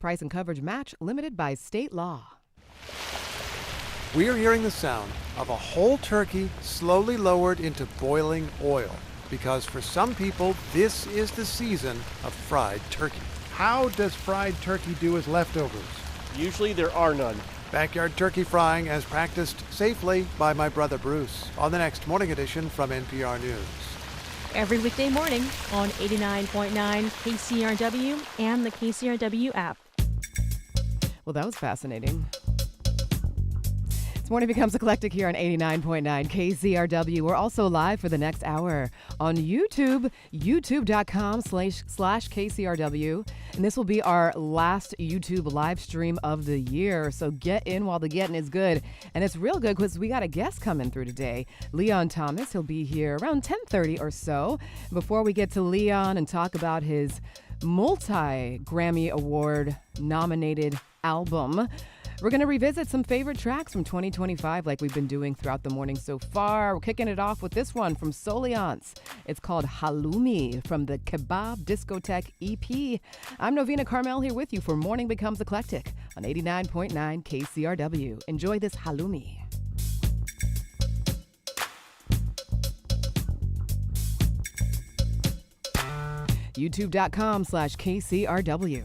price, and coverage match limited by state law. We are hearing the sound of a whole turkey slowly lowered into boiling oil because for some people, this is the season of fried turkey. How does fried turkey do as leftovers? Usually there are none. Backyard turkey frying as practiced safely by my brother Bruce on the next morning edition from NPR News. Every weekday morning on 89.9 KCRW and the KCRW app. Well, that was fascinating. This morning becomes Eclectic here on 89.9 KCRW. We're also live for the next hour on YouTube, youtube.com/KCRW. And this will be our last YouTube live stream of the year. So get in while the getting is good. And it's real good because we got a guest coming through today, Leon Thomas. He'll be here around 10:30 or so. Before we get to Leon and talk about his multi-Grammy Award nominated album, we're going to revisit some favorite tracks from 2025 like we've been doing throughout the morning so far. We're kicking it off with this one from Soliance. It's called Halloumi from the Kebab Discotheque EP. I'm Novena Carmel here with you for Morning Becomes Eclectic on 89.9 KCRW. Enjoy this Halloumi. youtube.com/KCRW.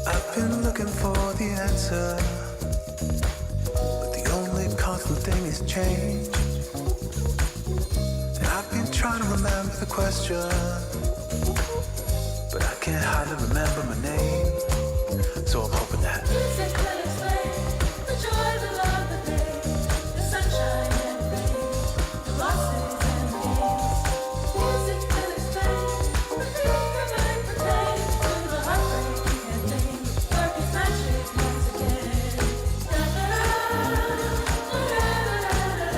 I've been looking for the answer, but the only constant thing is change. And I've been trying to remember the question, but I can't hardly remember my name. So I'm hoping that music will explain the joy, the love, the pain, the sunshine and rain, the losses and the gains. Music will explain the things that might pertain to the heartbreaking and pain. Work is magic once again. Da da da da da da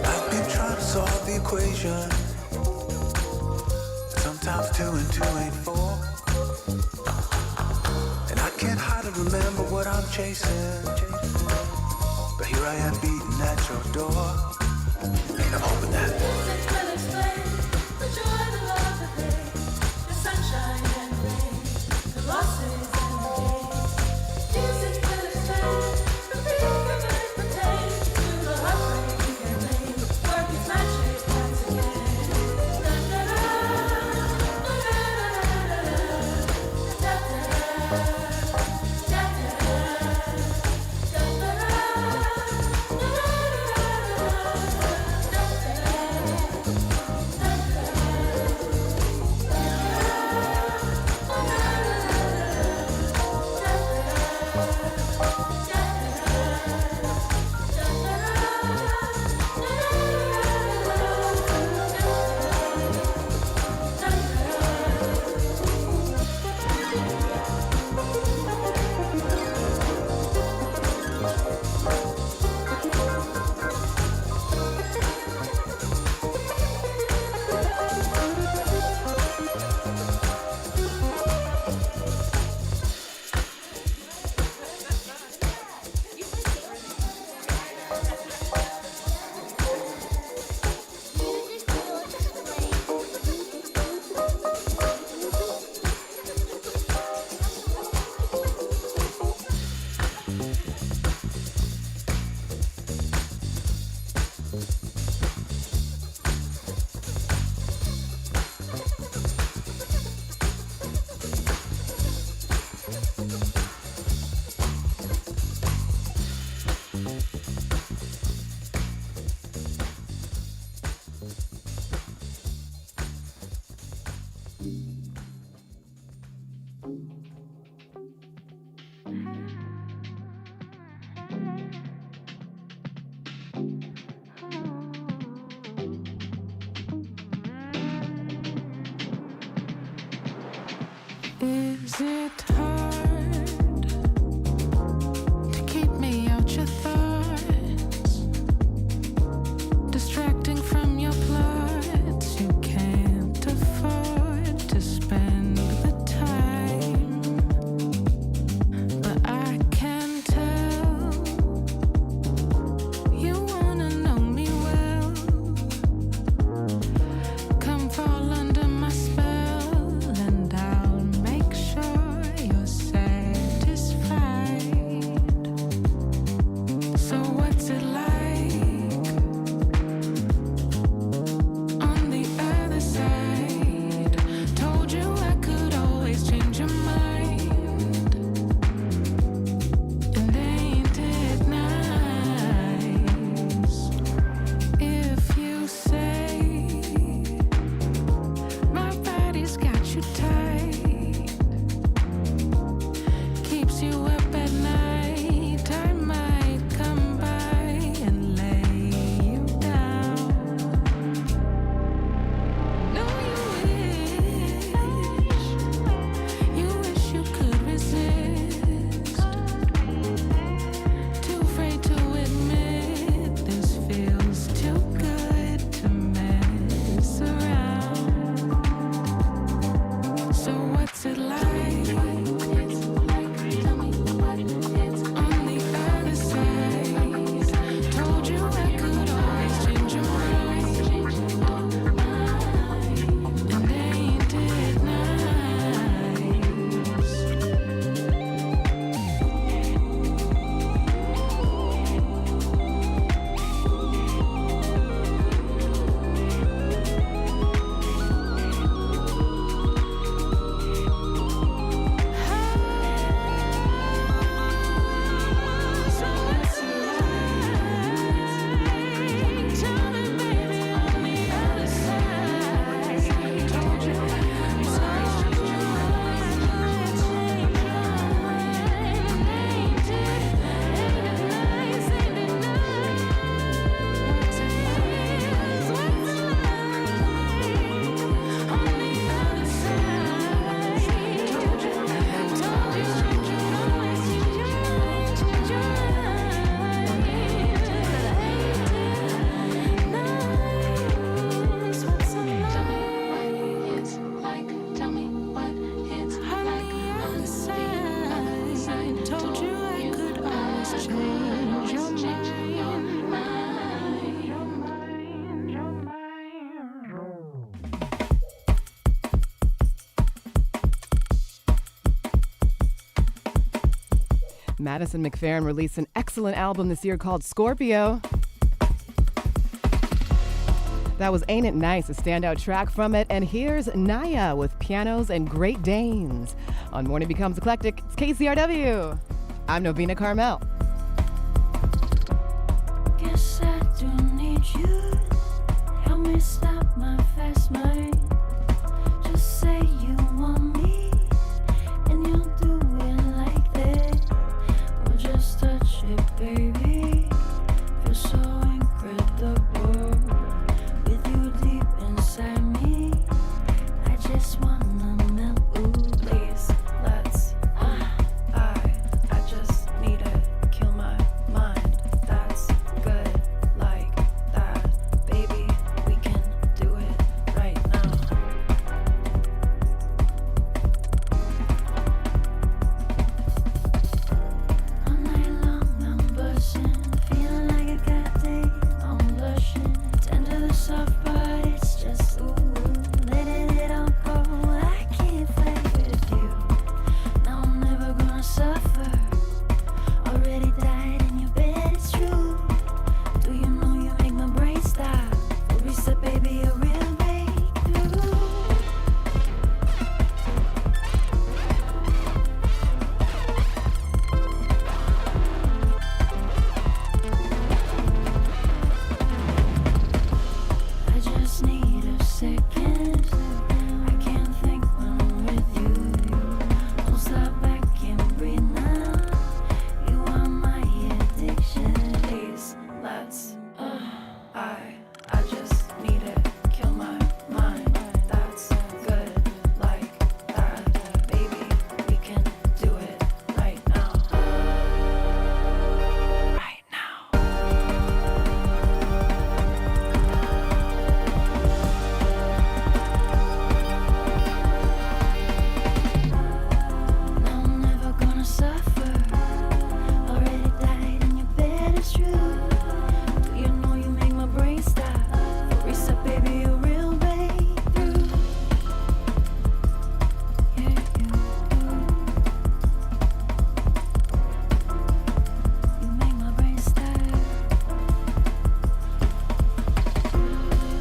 I've been trying to solve the equation. Sometimes 2 and 2 ain't 4. And I can't hardly remember what I'm chasing. But here I am beating at your door. And I'm hoping that music will explain the joy, the love, the pain, the sunshine and rain, the losses and the gains. Music will explain the things that might pertain to the heartbreaking and pain. Work is magic once again. Da da da da da da Is it hard to keep me out your thoughts? Madison McFerrin released an excellent album this year called Scorpio. That was Ain't It Nice, a standout track from it. And here's Naya with Pianos and Great Danes. On Morning Becomes Eclectic, it's KCRW. I'm Novena Carmel. Guess I do need you. Help me stop my fast mind. Just say you want me, and you'll do it like that. Or just touch it, baby. Feel so incredible with you deep inside me. I just wanna melt. Ooh, please, let's. I just need to kill my mind. That's good, like that, baby. We can do it right now. All night long I'm buzzing, feeling like I got days. I'm blushing, tender the soft, but it's just ooh, letting it all go. I can't fight with you. Now I'm never gonna suffer. Already died in your bed, it's true. Do you know you make my brain stop? A reset, baby, a real breakthrough. I just need a second. I can't think when I'm with you. Don't stop, I can't breathe now. You are my addiction. Please, let's. I just need to kill my mind. That's good, like that, baby. We can do it right now. Right now. Now I'm never gonna suffer. Already died in your bed, it's true. Do you know you make my brain stop? Reset, baby, a real breakthrough. Yeah, you do. You make my brain stop.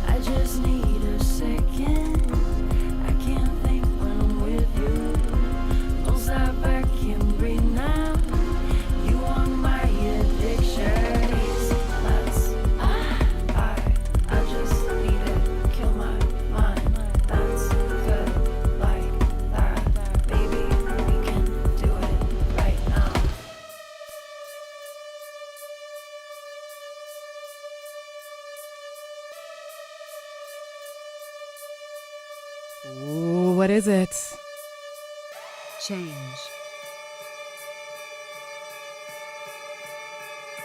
I just need a second. I can't think when I'm with you. Don't stop, I can't breathe now. You are my addiction. Please, let's. I just need to kill my mind. That's good, like that, baby. We can do it right now. Ooh, what is it? Change.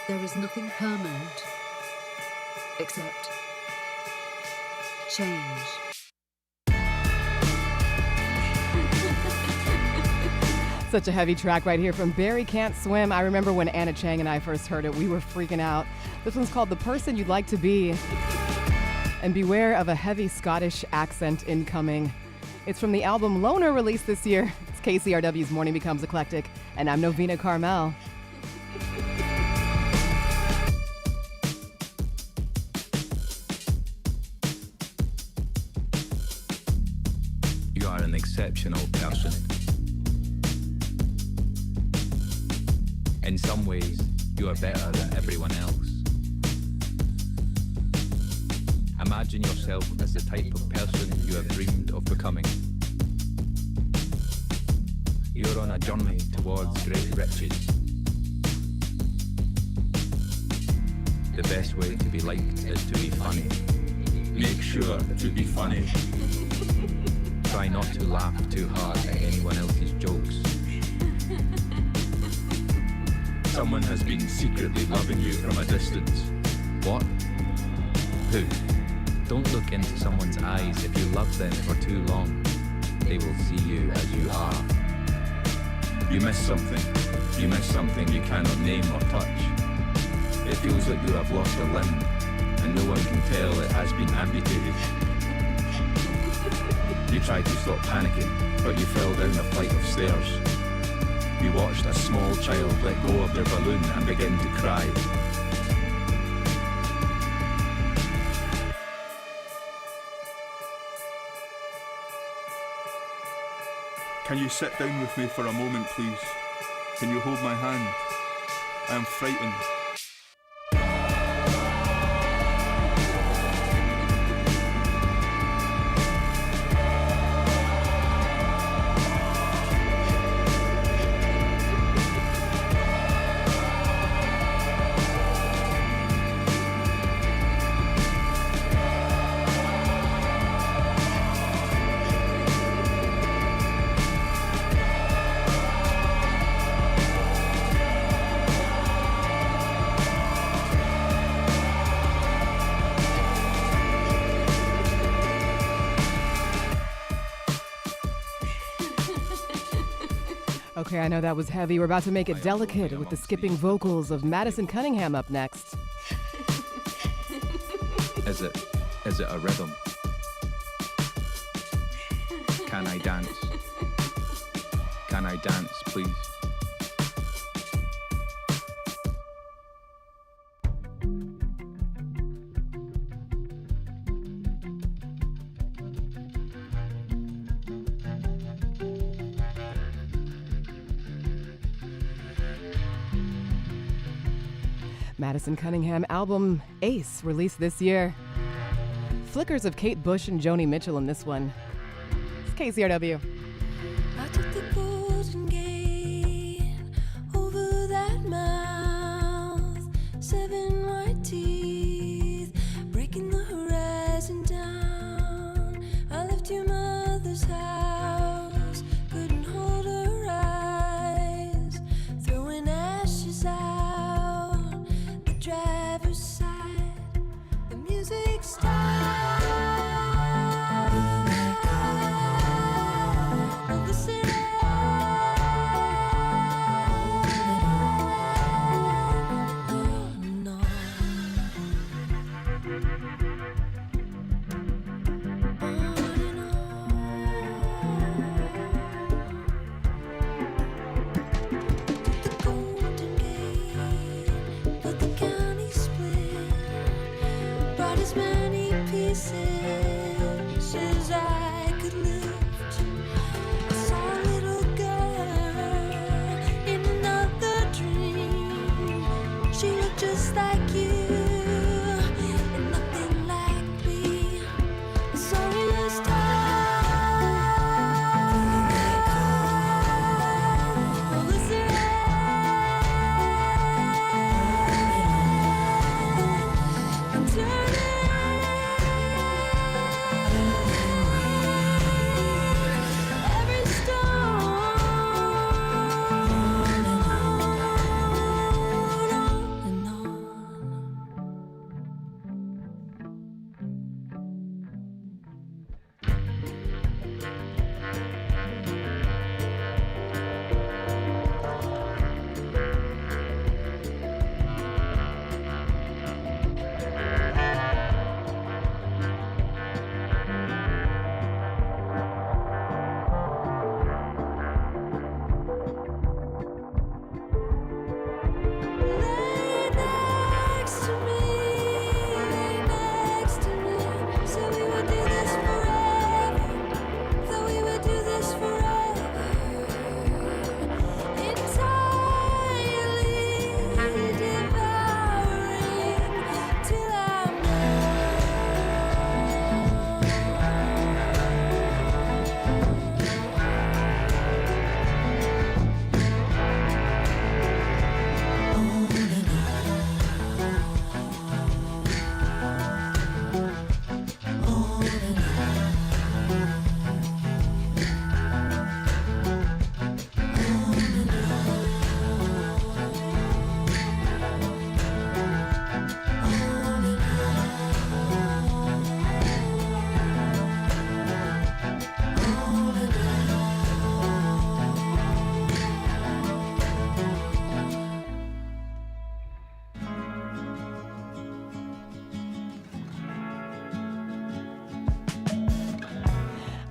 There is nothing permanent except change. Such a heavy track right here from Barry Can't Swim. I remember when Anna Chang and I first heard it, we were freaking out. This one's called The Person You'd Like to Be. And beware of a heavy Scottish accent incoming. It's from the album Loner released this year. It's KCRW's Morning Becomes Eclectic, and I'm Novena Carmel. You are an exceptional person. In some ways, you are better than everyone else. Imagine yourself as the type of person you have dreamed of becoming. You're on a journey towards great riches. The best way to be liked is to be funny. Make sure to be funny. Try not to laugh too hard at anyone else's jokes. Someone has been secretly loving you from a distance. What? Who? Don't look into someone's eyes. If you love them for too long, they will see you as you are. You miss something. You miss something you cannot name or touch. It feels like you have lost a limb, and no one can tell it has been amputated. You tried to stop panicking, but you fell down a flight of stairs. We watched a small child let go of their balloon and begin to cry. Can you sit down with me for a moment, please? Can you hold my hand? I am frightened. Okay, I know that was heavy. We're about to make it delicate with the skipping vocals of Madison Cunningham up next. Is it a rhythm? Can I dance? Can I dance, please? Madison Cunningham album Ace, released this year. Flickers of Kate Bush and Joni Mitchell in this one. It's KCRW. I took the Golden Gate over that mouth, 7 white teeth breaking the horizon down. I left your mother's house, couldn't hold her eyes, throwing ashes out the driver's side. The music stopped. As I could lift, I saw a little girl in another dream. She looked just like you, and nothing like me. I saw you this time. Listen, and turn it.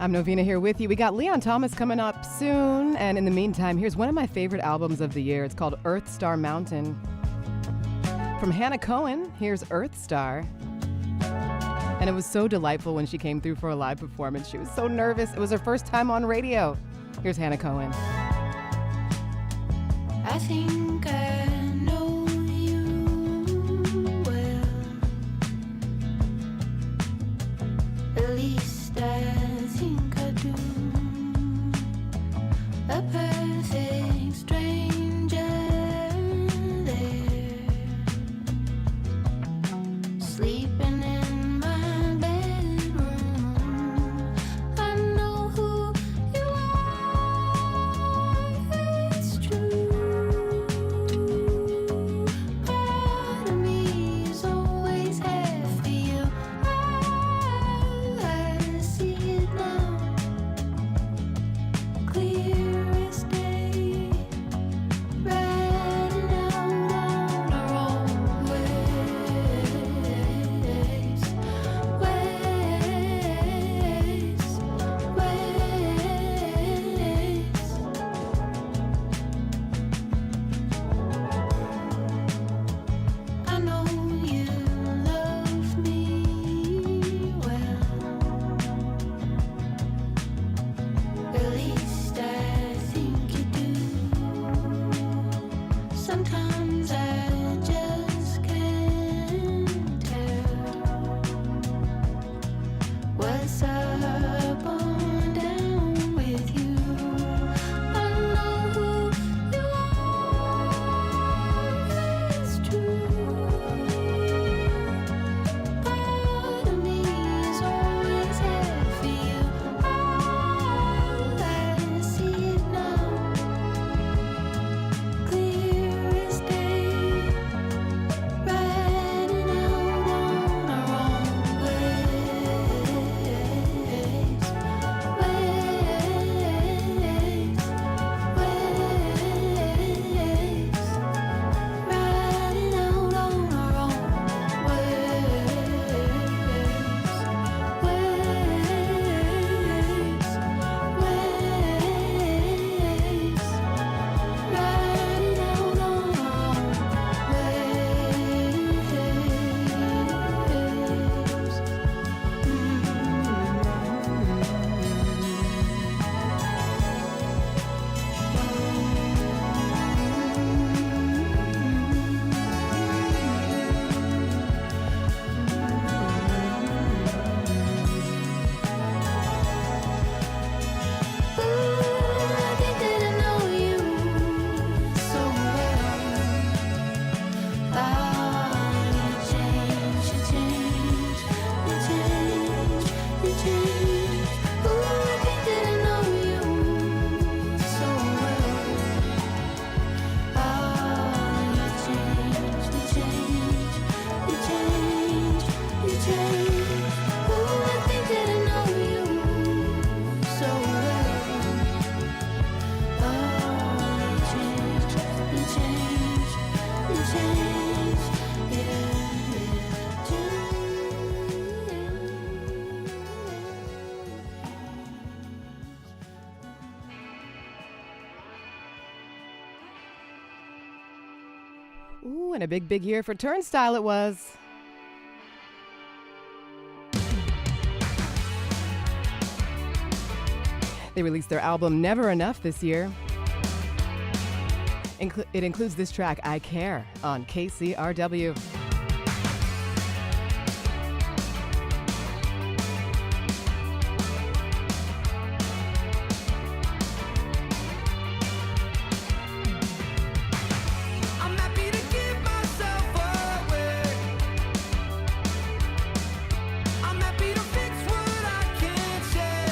I'm Novena here with you. We got Leon Thomas coming up soon. And in the meantime, here's one of my favorite albums of the year. It's called Earth Star Mountain. From Hannah Cohen, here's Earth Star. And it was so delightful when she came through for a live performance. She was so nervous. It was her first time on radio. Here's Hannah Cohen. I think I know you well. At least I think I do. A perfect stranger there, sleeping in my bedroom. I know who you are, it's true. Part of me is always half for you. I see it now, clear as day, riding out on our own ways, I know you love me well. At least I think you do. Sometimes I just can't tell what's up or down with you. I know who you are, it's true. Part of me is always half for you. I see it now, clear as day, riding out on our own ways, riding out on our own riding out on I think that I know you so well. You change, you change, you change, you change. I think that I know you so well. You change, you change, you change, you change. I think that I know you so well. You change, you change, you change, Ooh, and a big, big year for Turnstile it was. They released their album Never Enough this year. It includes this track, I Care, on KCRW. I'm happy to give myself away. I'm happy to fix what I can't say.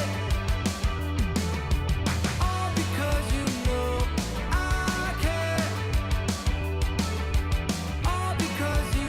All because you know I care. All because you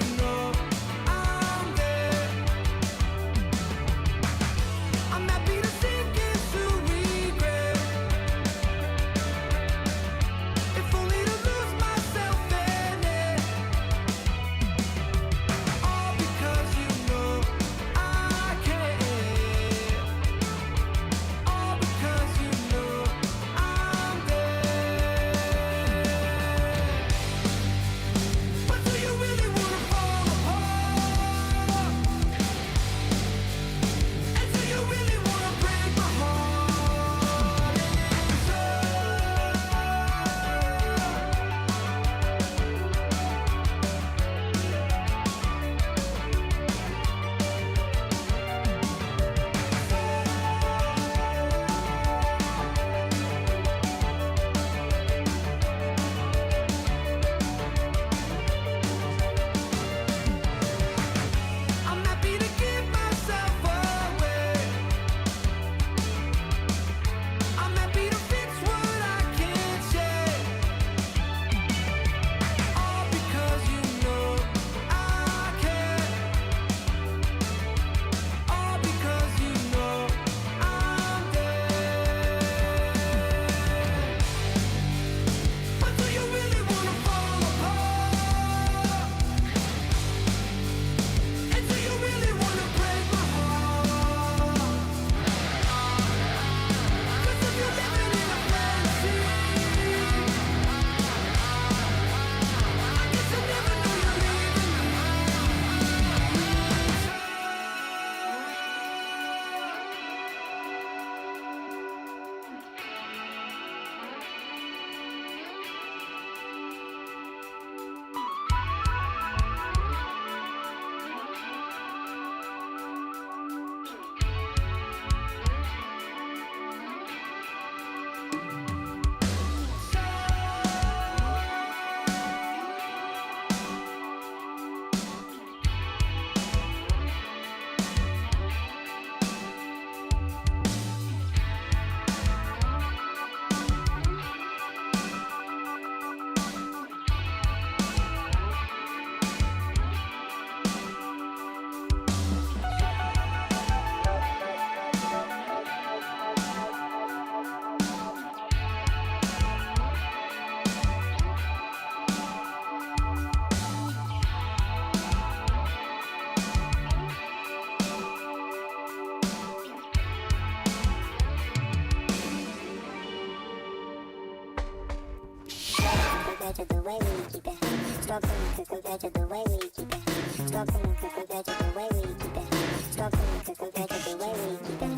compared to the way we keep it. Stroking it compared to the way we keep it. Stroking it compared to the way we keep it. Stroking it compared to the way we keep it.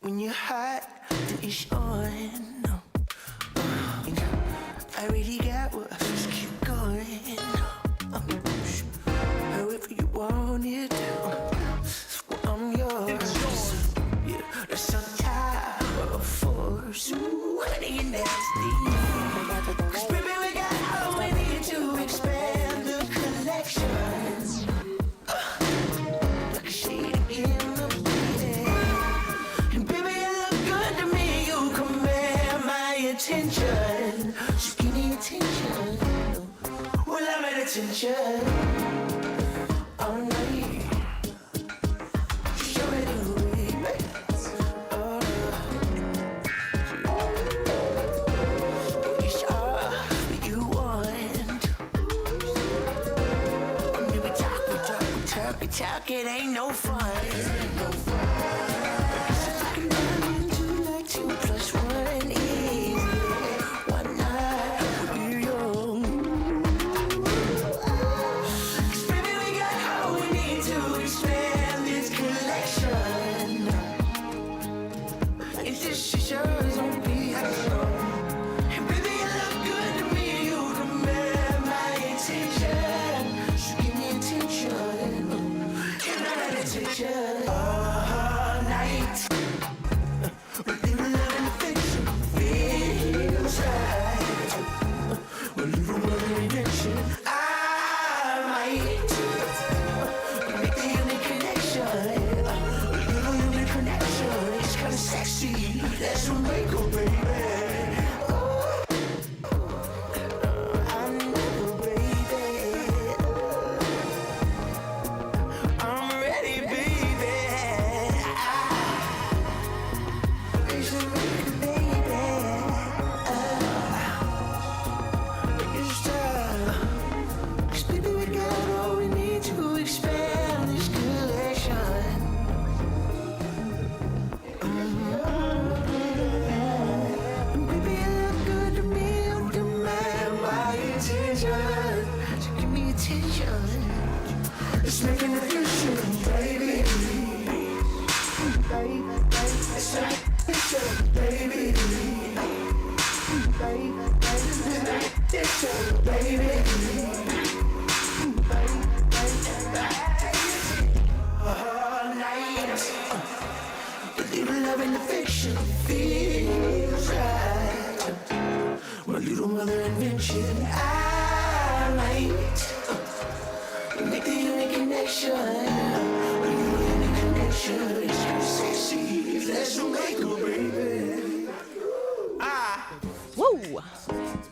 When you're hot, then it's on. I really got what, just keep going. However you want it, well, I'm yours. Yeah, that's some type of force. Ooh, honey, and nasty. 'Cause baby, we got all we need to expand the collection. Like a shade in the bleeding. And baby, you look good to me. You command my attention. Just give me attention. Well, I'm at attention. All night. Show me the way. It's all you want. Maybe we talk, it ain't no fun. So I can run into like 2 + 1 easy. One night, we're young. 'Cause baby, we got all we need to expand this collection. And this is yours, won't be alone. And baby, you look good to me. You command my attention. So give me attention. And I'm at attention. All night. With little love and affection feels right. With little love and affection, I might make the unique connection. A little unique connection, it's kinda sexy. Let's make a baby. I'm never baby. I'm ready, baby. Let's make a baby. It's time. 'Cause baby, we got all we need to expand this collection. And baby, you look good to me. You demand my attention. So give me attention. Let's make an illusion, baby. Let's make an illusion, baby. All night, a little love and affection feels right. My little mother invention, I might make the unique connection. A little unique connection, it's so sexy. Let's make a baby. Woo!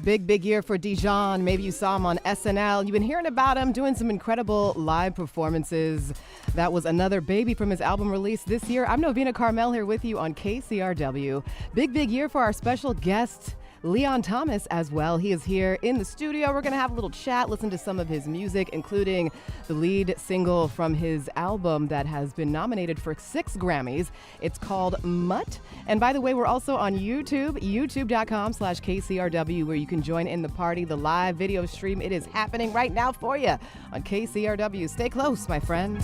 Big year for Dijon. Maybe you saw him on SNL. You've been hearing about him doing some incredible live performances. That was another baby from his album released this year. I'm Novena Carmel here with you on KCRW. Big year for our special guest, Leon Thomas, as well. He is here in the studio. We're going to have a little chat, listen to some of his music, including the lead single from his album that has been nominated for 6 Grammys. It's called Mutt. And by the way, we're also on YouTube, youtube.com/KCRW, where you can join in the party, the live video stream. It is happening right now for you on KCRW. Stay close, my friend.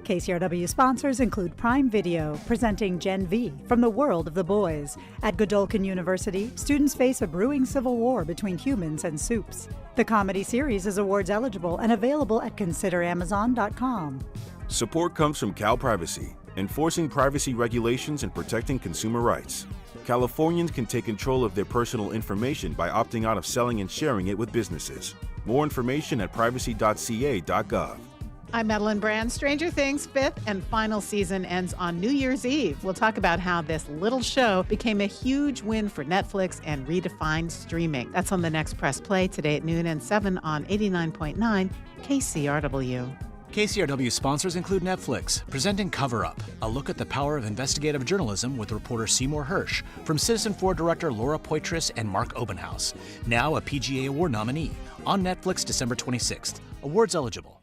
KCRW sponsors include Prime Video, presenting Gen V from the world of the boys. At Godolphin University, students face a brewing civil war between humans and soups. The comedy series is awards eligible and available at consideramazon.com. Support comes from Cal Privacy, enforcing privacy regulations and protecting consumer rights. Californians can take control of their personal information by opting out of selling and sharing it with businesses. More information at privacy.ca.gov. I'm Madeline Brand. Stranger Things' 5th and final season ends on New Year's Eve. We'll talk about how this little show became a huge win for Netflix and redefined streaming. That's on the next Press Play today at noon and 7 on 89.9 KCRW. KCRW sponsors include Netflix, presenting Cover Up, a look at the power of investigative journalism with reporter Seymour Hersh, from Citizen4 director Laura Poitras and Mark Obenhaus. Now a PGA Award nominee. On Netflix December 26th. Awards eligible.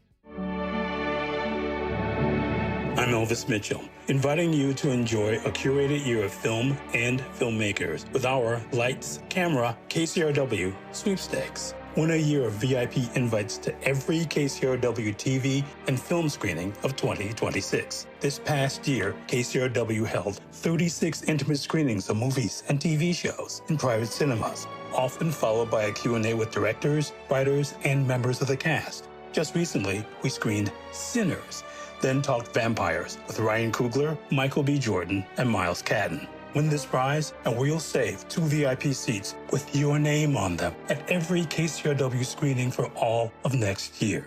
I'm I'm Elvis Mitchell, inviting you to enjoy a curated year of film and filmmakers with our Lights, Camera, KCRW sweepstakes. Win a year of VIP invites to every KCRW TV and film screening of 2026. This past year, KCRW held 36 intimate screenings of movies and TV shows in private cinemas, often followed by a Q&A with directors, writers, and members of the cast. Just recently, we screened Sinners, then talked vampires with Ryan Coogler, Michael B. Jordan, and Miles Cadden. Win this prize, and we'll save 2 VIP seats with your name on them at every KCRW screening for all of next year.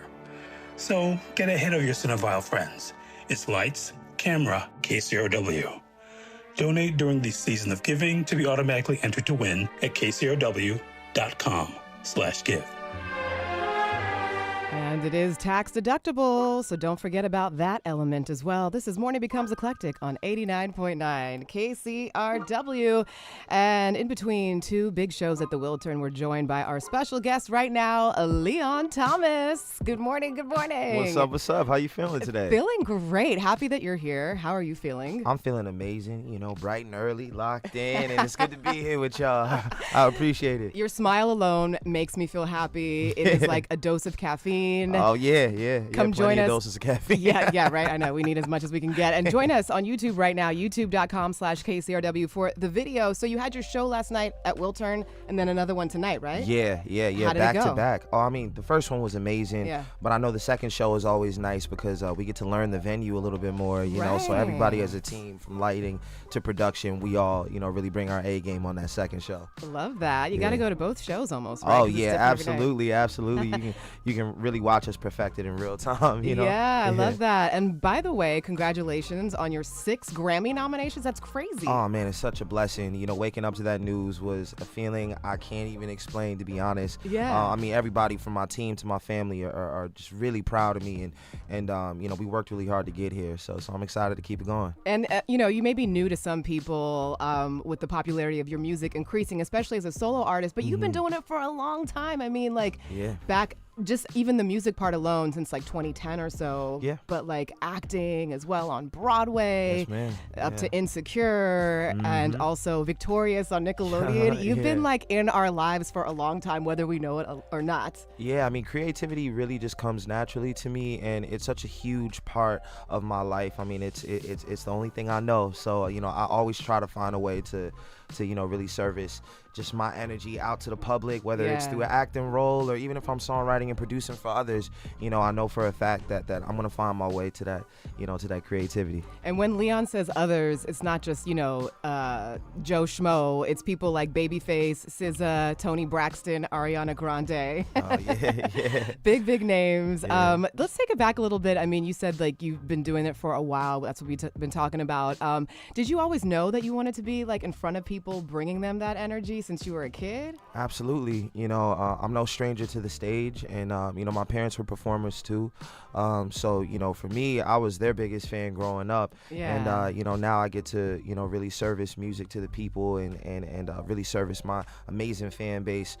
So get ahead of your cinephile friends. It's Lights, Camera, KCRW. Donate during the season of giving to be automatically entered to win at kcrw.com/give. And it is tax deductible, so don't forget about that element as well. This is Morning Becomes Eclectic on 89.9 KCRW. And in between two big shows at the Wiltern, we're joined by our special guest right now, Leon Thomas. Good morning, good morning. What's up, what's up? How you feeling today? Feeling great. Happy that you're here. How are you feeling? I'm feeling amazing, bright and early, locked in, and it's good to be here with y'all. I appreciate it. Your smile alone makes me feel happy. It is like a dose of caffeine. Oh, yeah. Come join us. Doses of caffeine. yeah, right. I know. We need as much as we can get. And join us on YouTube right now, youtube.com/KCRW for the video. So you had your show last night at Wiltern and then another one tonight, right? Yeah. How did back it go? to back. Oh, I mean, the first one was amazing. Yeah. But I know the second show is always nice because we get to learn the venue a little bit more, know. So everybody as a team, from lighting to production, we all, really bring our A game on that second show. Love that. You got to go to both shows almost, right? Oh, yeah, absolutely. You can really watch us perfect it in real time, Yeah, I love that. And by the way, congratulations on your 6 Grammy nominations. That's crazy. Oh, man, it's such a blessing. Waking up to that news was a feeling I can't even explain, to be honest. Yeah. I mean, everybody from my team to my family are just really proud of me. And we worked really hard to get here. So I'm excited to keep it going. And, you may be new to some people with the popularity of your music increasing, especially as a solo artist, but you've been doing it for a long time. I mean, back just even the music part alone since 2010 or so. Yeah. But acting as well on Broadway. Yes, ma'am. Up to Insecure and also Victorious on Nickelodeon. You've been in our lives for a long time, whether we know it or not. Yeah, I mean, creativity really just comes naturally to me, and it's such a huge part of my life. I mean, it's the only thing I know. So, I always try to find a way to really service just my energy out to the public, whether it's through an acting role or even if I'm songwriting and producing for others. I know for a fact that I'm gonna find my way to that, to that creativity. And when Leon says others, it's not just Joe Schmo. It's people like Babyface, SZA, Toni Braxton, Ariana Grande. Oh, yeah. Big names. Yeah. Let's take it back a little bit. I mean, you said you've been doing it for a while. That's what we've been talking about. Did you always know that you wanted to be in front of people, bringing them that energy since you were a kid? Absolutely. I'm no stranger to the stage, and my parents were performers too. So for me, I was their biggest fan growing up. Yeah. And now I get to really service music to the people and really service my amazing fan base.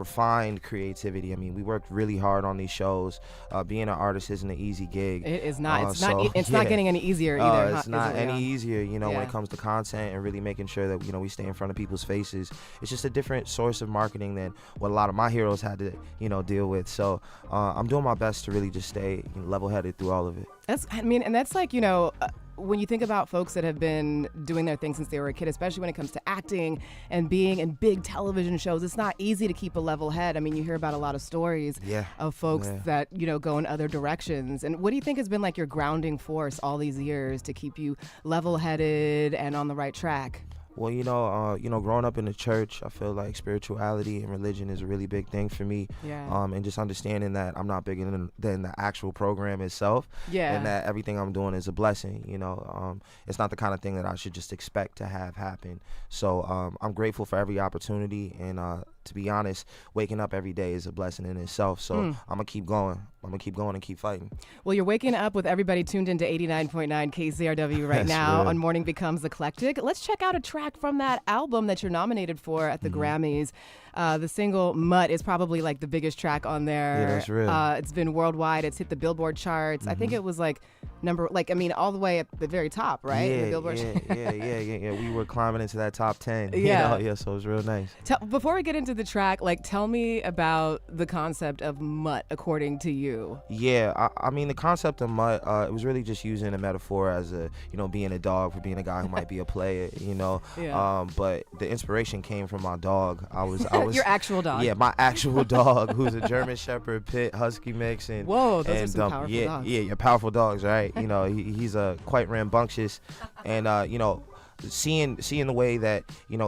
Refined creativity. I mean, we worked really hard on these shows. Being an artist isn't an easy gig. It is not. It's not getting any easier either. It's not any easier. When it comes to content and really making sure that we stay in front of people's faces. It's just a different source of marketing than what a lot of my heroes had to deal with. So I'm doing my best to really just stay level-headed through all of it. That's when you think about folks that have been doing their thing since they were a kid, especially when it comes to acting and being in big television shows, it's not easy to keep a level head. I mean, you hear about a lot of stories of folks that, go in other directions. And what do you think has been your grounding force all these years to keep you level-headed and on the right track? Well, growing up in the church, I feel like spirituality and religion is a really big thing for me. Yeah. And just understanding that I'm not bigger than the actual program itself. Yeah. And that everything I'm doing is a blessing. It's not the kind of thing that I should just expect to have happen. So I'm grateful for every opportunity, and to be honest, waking up every day is a blessing in itself. So I'm gonna keep going. I'm gonna keep going and keep fighting. Well, you're waking up with everybody tuned into 89.9 KCRW right That's now real. on Morning Becomes Eclectic. Let's check out a track from that album that you're nominated for at the Grammys. The single Mutt is probably like the biggest track on there. Yeah, that's real. It's been worldwide. It's hit the Billboard charts. I think it was like all the way at the very top, right? Yeah, The Billboard yeah. We were climbing into that top 10. Yeah. Yeah, so it was real nice. Before we get into the track, tell me about the concept of Mutt according to you. Yeah, I mean, the concept of mutt, it was really just using a metaphor as being a dog for being a guy who might be a player, Yeah. But the inspiration came from my dog. I was Your actual dog. Yeah, my actual dog, who's a German Shepherd Pit Husky mix. And whoa, those are some powerful dogs. Yeah, powerful dogs, right? He's quite rambunctious, and seeing the way that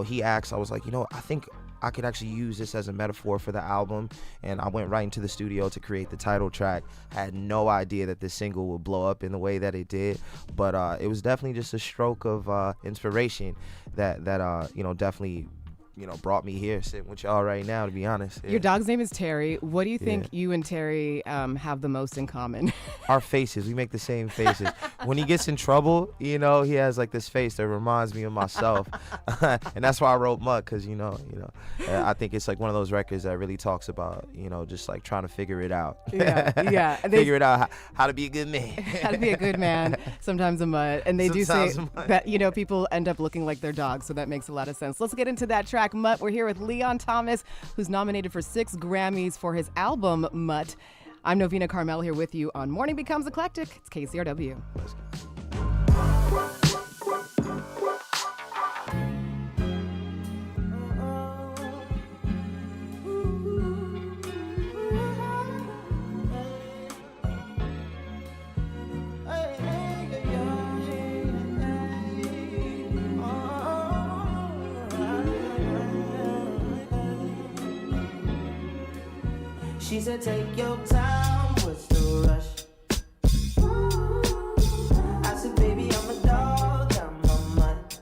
he acts, I was like, I think I could actually use this as a metaphor for the album, and I went right into the studio to create the title track. I had no idea that this single would blow up in the way that it did, but it was definitely just a stroke of inspiration that definitely brought me here sitting with y'all right now, to be honest. Yeah. Your dog's name is Terry. What do you think you and Terry have the most in common? Our faces. We make the same faces. When he gets in trouble, he has like this face that reminds me of myself. And that's why I wrote Mutt, because, I think it's like one of those records that really talks about, just like trying to figure it out. Yeah. Figure it out how to be a good man. How to be a good man, sometimes a mutt. And they Sometimes do a say mutt. that, people end up looking like their dogs, so that makes a lot of sense. Let's get into that track, Mutt. We're here with Leon Thomas, who's nominated for 6 Grammys for his album, Mutt. I'm Novena Carmel here with you on Morning Becomes Eclectic. It's KCRW. She said, take your time, what's the rush? I said, baby, I'm a dog, I'm a mutt.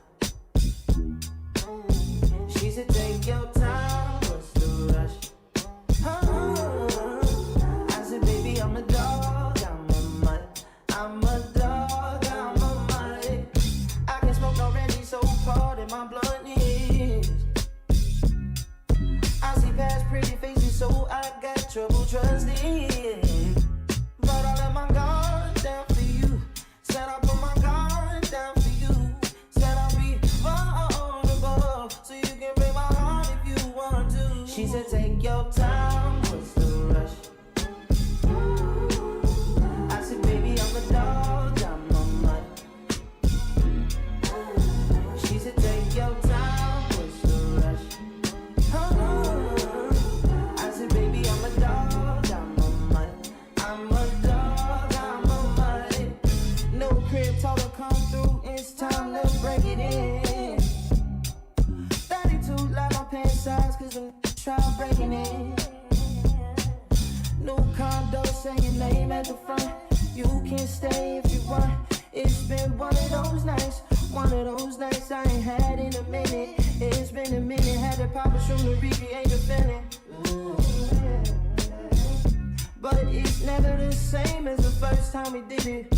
She said, take your time, what's the rush? I said, baby, I'm a dog, I'm a mutt. I'm a dog, I'm a mutt. I can smoke already, so pardon my bluntness. I see past pretty faces, so I got trouble trusting. But I let my guard down for you. Said I put my guard down for you. Said I'll be vulnerable, so you can break my heart if you want to. She said, take your time, what's the rush? I said, baby, I'm a dog, I'm a mutt. She said, take your time, what's the rush? I said, baby, I'm a dog, I'm a mutt. I'm a dog, I'm a mutt. No crib told her come through, it's time to break it in. 32 like my pants size, cause I'm try breaking it. New condo, say your name at the front. You can stay if you want. It's been one of those nights I ain't had in a minute. It's been a minute, had to pop a shroom to recreate the feeling. But it's never the same as the first time we did it.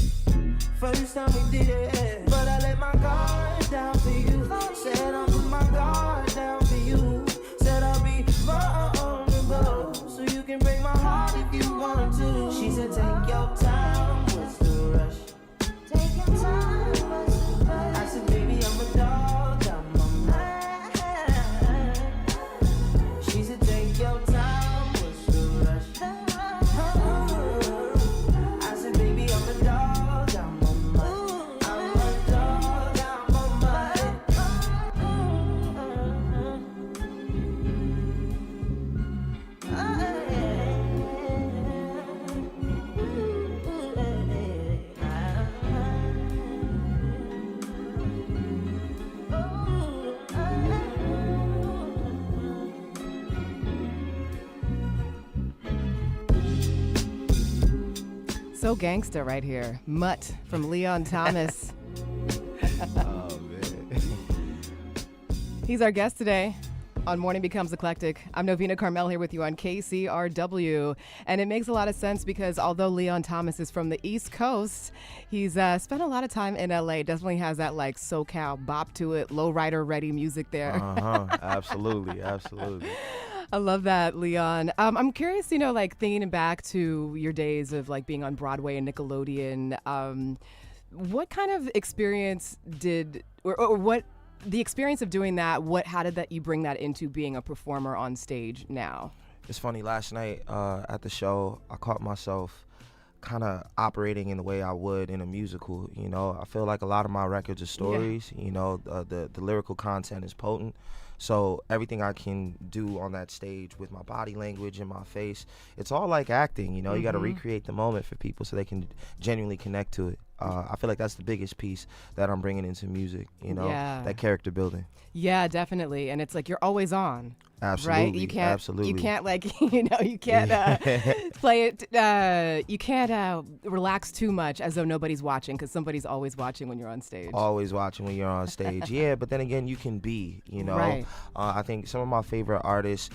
But I let my guard down for you. Said I'll put my guard down for you. Said I'll be vulnerable, so you can break my heart if you want to. She said, take your time, what's the rush? Take your time, what's the rush? I said, baby, I'm a dog, I'm a mutt. She said, take your time, what's the rush? I said, baby, I'm a dog, I'm a mutt. I'm a dog, I'm a mutt. So gangsta right here. Mutt from Leon Thomas. Oh, man. He's our guest today. on Morning Becomes Eclectic. I'm Novena Carmel here with you on KCRW. And it makes a lot of sense because although Leon Thomas is from the East Coast, he's spent a lot of time in LA. Definitely has that like SoCal bop to it, lowrider ready music there. Absolutely, absolutely. I love that, Leon. I'm curious, like thinking back to your days of like being on Broadway and Nickelodeon, what kind of experience or what the experience of doing that, how did that you bring that into being a performer on stage now? It's funny, last night at the show, I caught myself kind of operating in the way I would in a musical. I feel like a lot of my records are stories. The lyrical content is potent. So everything I can do on that stage with my body language and my face, it's all like acting. You got to recreate the moment for people so they can genuinely connect to it. I feel like that's the biggest piece that I'm bringing into music, that character building. Yeah, definitely. And it's like you're always on. Absolutely. Right? You can't, absolutely. You can't you can't play it, you can't relax too much as though nobody's watching because somebody's always watching when you're on stage. Always watching when you're on stage. Yeah, but then again, you can be, Right. I think some of my favorite artists,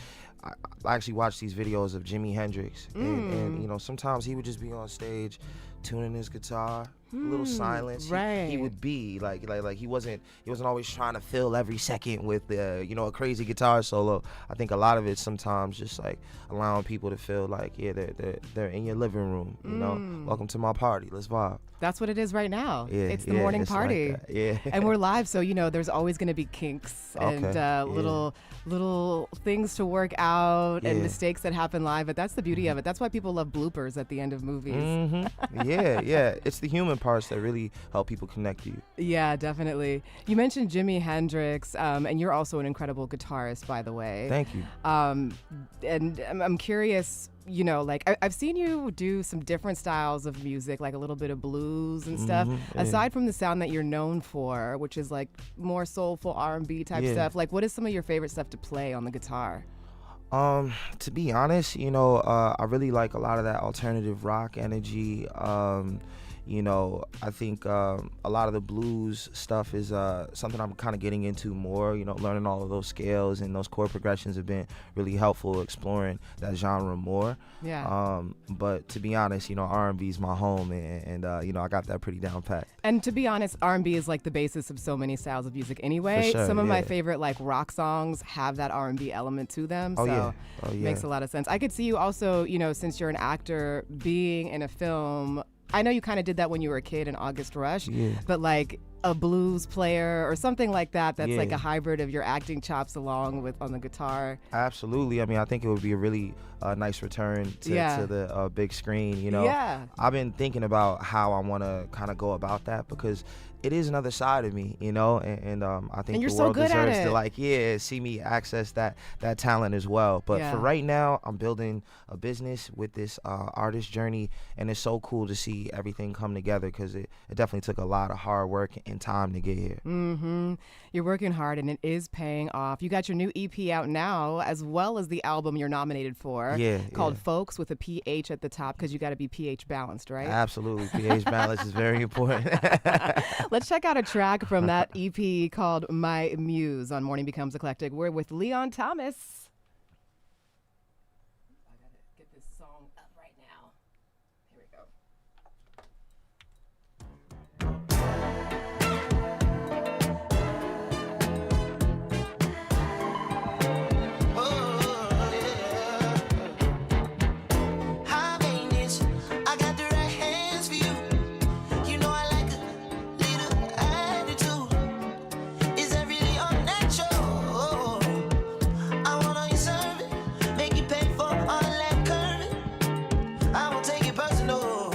I actually watch these videos of Jimi Hendrix, and sometimes he would just be on stage tuning his guitar, a little silence. Right. He would be like he wasn't always trying to fill every second with a crazy guitar solo. I think a lot of it sometimes just like allowing people to feel like they're in your living room. Welcome to my party. Let's vibe. That's what it is right now. Yeah, it's the morning it's party. like that. Yeah. And we're live, so there's always going to be kinks and little things to work out and mistakes that happen live. But that's the beauty of it. That's why people love bloopers at the end of movies. Yeah. It's the human parts that really help people connect to you. Yeah, definitely. You mentioned Jimi Hendrix, and you're also an incredible guitarist, by the way. Thank you. And I'm curious, I've seen you do some different styles of music, like a little bit of blues and stuff. Aside from the sound that you're known for, which is like more soulful R&B type stuff, like what is some of your favorite stuff to play on the guitar? To be honest, I really like a lot of that alternative rock energy. I think a lot of the blues stuff is something I'm kind of getting into more. Learning all of those scales and those chord progressions have been really helpful exploring that genre more. Yeah. But to be honest, R&B is my home, and I got that pretty down packed. And to be honest, R&B is like the basis of so many styles of music anyway. For sure, Some of my favorite like rock songs have that R&B element to them. So it makes a lot of sense. I could see you also, since you're an actor, being in a film. I know you kind of did that when you were a kid in August Rush, but like a blues player or something like that's like a hybrid of your acting chops along with on the guitar. Absolutely. I mean, I think it would be a really nice return to the big screen. Yeah. I've been thinking about how I want to kind of go about that because it is another side of me, and I think the world deserves to see me access that talent as well. But for right now, I'm building a business with this artist journey, and it's so cool to see everything come together because it definitely took a lot of hard work and time to get here. You're working hard, and it is paying off. You got your new EP out now, as well as the album you're nominated for, called Folks with a PH at the top because you got to be pH balanced, right? Absolutely, pH balance is very important. Let's check out a track from that EP called My Muse on Morning Becomes Eclectic. We're with Leon Thomas. I gotta get this song up right now. Here we go. Make you pay for all that curving. I won't take it personal.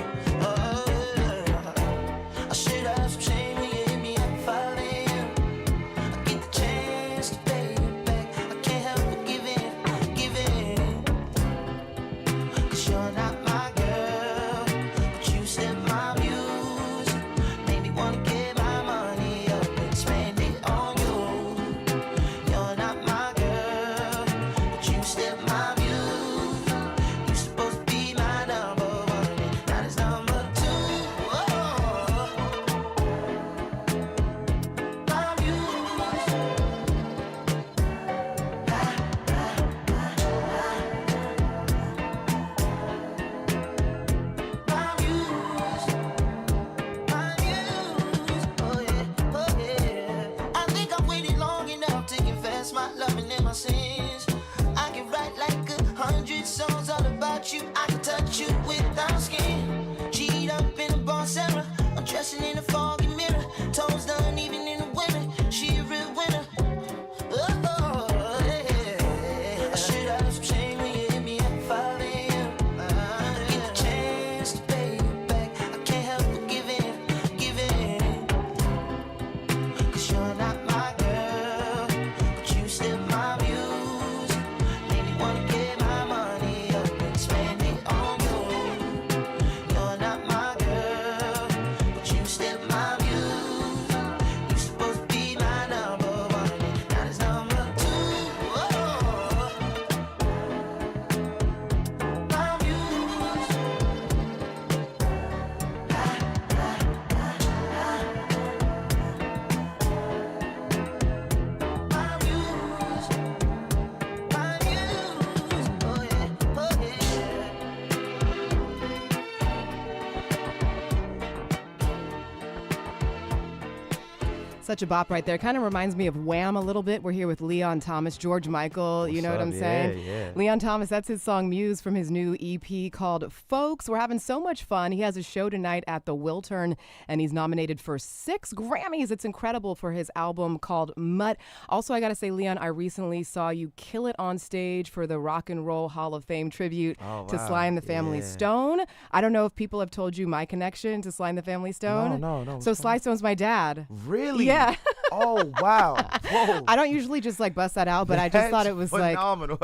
Such a bop right there. Kind of reminds me of Wham a little bit. We're here with Leon Thomas, George Michael. You know what I'm saying? Yeah. Leon Thomas, that's his song Muse from his new EP called Folks. We're having so much fun. He has a show tonight at the Wiltern, and he's nominated for 6 Grammys. It's incredible for his album called Mutt. Also, I got to say, Leon, I recently saw you kill it on stage for the Rock and Roll Hall of Fame tribute to Sly and the Family Stone. I don't know if people have told you my connection to Sly and the Family Stone. No. So Sly Stone's my dad. Really? Yeah. Oh, wow. Whoa. I don't usually just like bust that out, but I just thought it was phenomenal.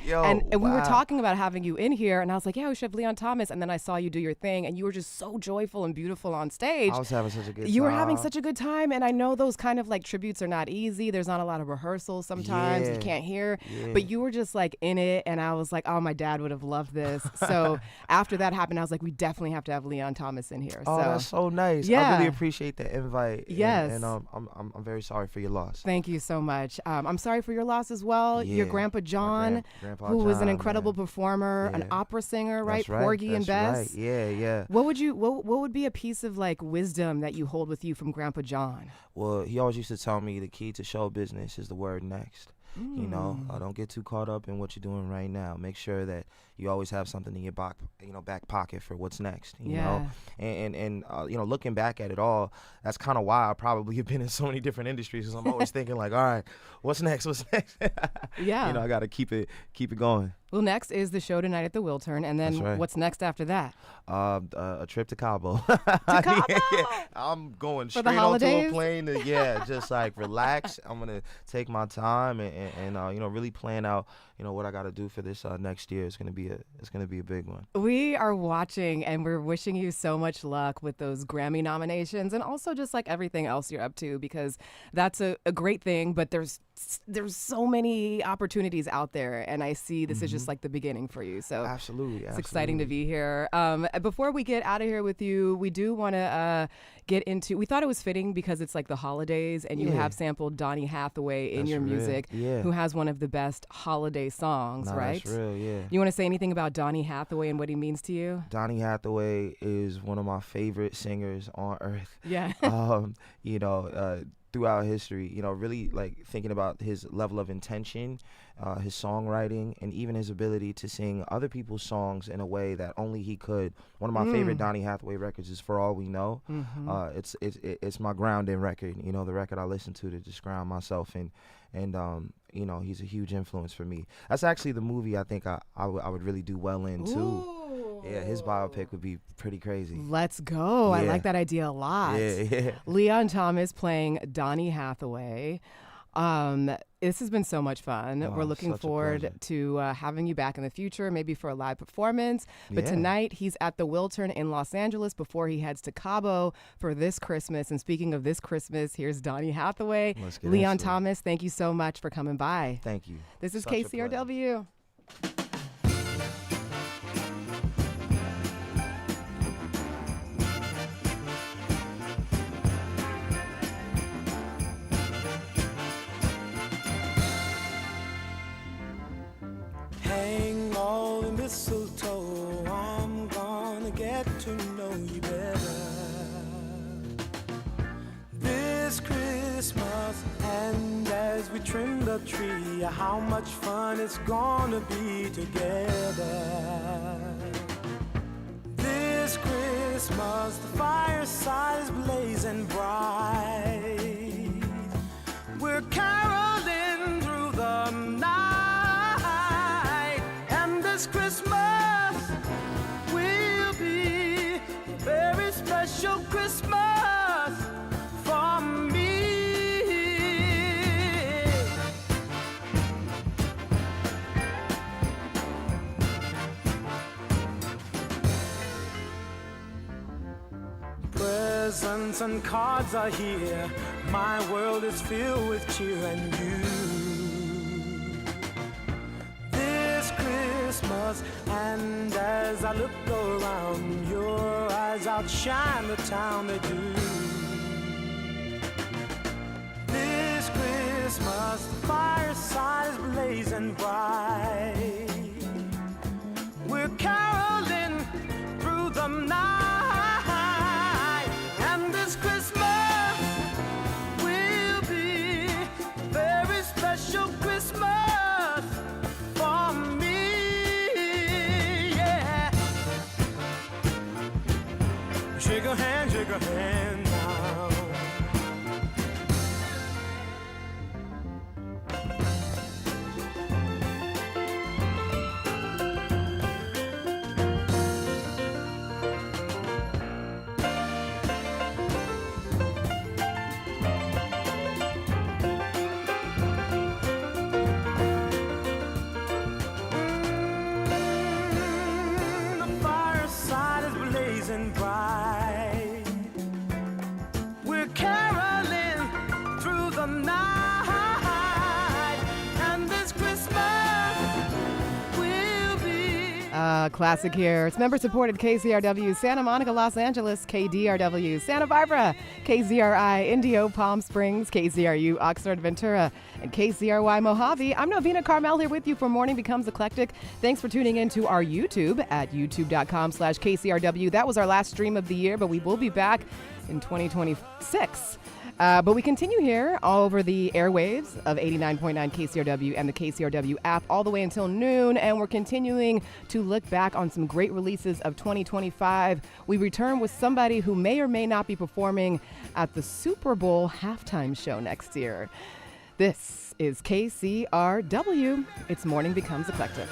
Yo, and we were wow. talking about having you in here, and I was like, yeah, we should have Leon Thomas. And then I saw you do your thing, and you were just so joyful and beautiful on stage. I was having such a good time. You were having such a good time, and I know those kind of like tributes are not easy. There's not a lot of rehearsals sometimes. You can't hear, but you were just like in it, and I was like, oh, my dad would have loved this. So after that happened, I was like, we definitely have to have Leon Thomas in here. Oh, so that's so nice. Yeah. I really appreciate the invite. Yes. And I'm very sorry for your loss. Thank you so much. I'm sorry for your loss as well. Your Grandpa John, Grandpa who was an John, incredible man. performer, an opera singer, right? That's right. Porgy and That's Bess. right. Yeah. What would be a piece of like wisdom that you hold with you from Grandpa John? Well, he always used to tell me the key to show business is the word next. You know, don't get too caught up in what you're doing right now. Make sure that you always have something in your back pocket for what's next. You know, and looking back at it all, that's kind of why I probably have been in so many different industries. Because I'm always thinking like, all right, what's next? Yeah. You know, I got to keep it going. Well, next is the show tonight at the Wiltern, and then what's next after that? A trip to Cabo. I'm going For the straight onto a holidays? plane to just like relax. I'm gonna take my time and really plan out what I got to do for this next year. It's gonna be a big one. We are watching, and we're wishing you so much luck with those Grammy nominations, and also just like everything else you're up to, because that's a great thing. But there's so many opportunities out there, and I see this is just like the beginning for you. So absolutely, it's exciting to be here. Before we get out of here with you, we do want to get into. We thought it was fitting because it's like the holidays, and you have sampled Donny Hathaway in your music, who has one of the best holiday songs, right? That's real, yeah. You want to say anything about Donny Hathaway and what he means to you? Donny Hathaway is one of my favorite singers on earth. Yeah. Throughout history, really like thinking about his level of intention, his songwriting, and even his ability to sing other people's songs in a way that only he could. One of my favorite Donny Hathaway records is For All We Know. It's my grounding record, the record I listen to just ground myself in. And he's a huge influence for me. That's actually the movie I think I would really do well in too. Ooh. Yeah, his biopic would be pretty crazy. Let's go. I like that idea a lot. Yeah. Leon Thomas playing Donny Hathaway. This has been so much fun. We're looking forward to having you back in the future, maybe for a live performance. But tonight, he's at the Wiltern in Los Angeles before he heads to Cabo for this Christmas. And speaking of this Christmas, here's Donny Hathaway. Leon Thomas, thank you so much for coming by. Thank you. This is KCRW. Hang all the mistletoe, I'm gonna get to know you better this Christmas. And as we trim the tree, how much fun it's gonna be together this Christmas. The fireside is blazing bright, we're caroling through the night. This Christmas will be a very special Christmas for me. Presents and cards are here, my world is filled with cheer and you. And as I look around, your eyes outshine the town they do. This Christmas, the fireside is blazing bright, we're caroling through the night. And this Christmas will take a hand now. The fireside is blazing bright. We're caroling through the night, and this Christmas will be. Classic here. It's member-supported KCRW, Santa Monica, Los Angeles, KDRW, Santa Barbara, KZRI, Indio, Palm Springs, KCRU, Oxnard, Ventura, and KCRY, Mojave. I'm Novena Carmel here with you for Morning Becomes Eclectic. Thanks for tuning in to our YouTube at youtube.com/KCRW. That was our last stream of the year, but we will be back in 2026. But we continue here all over the airwaves of 89.9 KCRW and the KCRW app all the way until noon. And we're continuing to look back on some great releases of 2025. We return with somebody who may or may not be performing at the Super Bowl halftime show next year. This is KCRW. It's Morning Becomes Eclectic.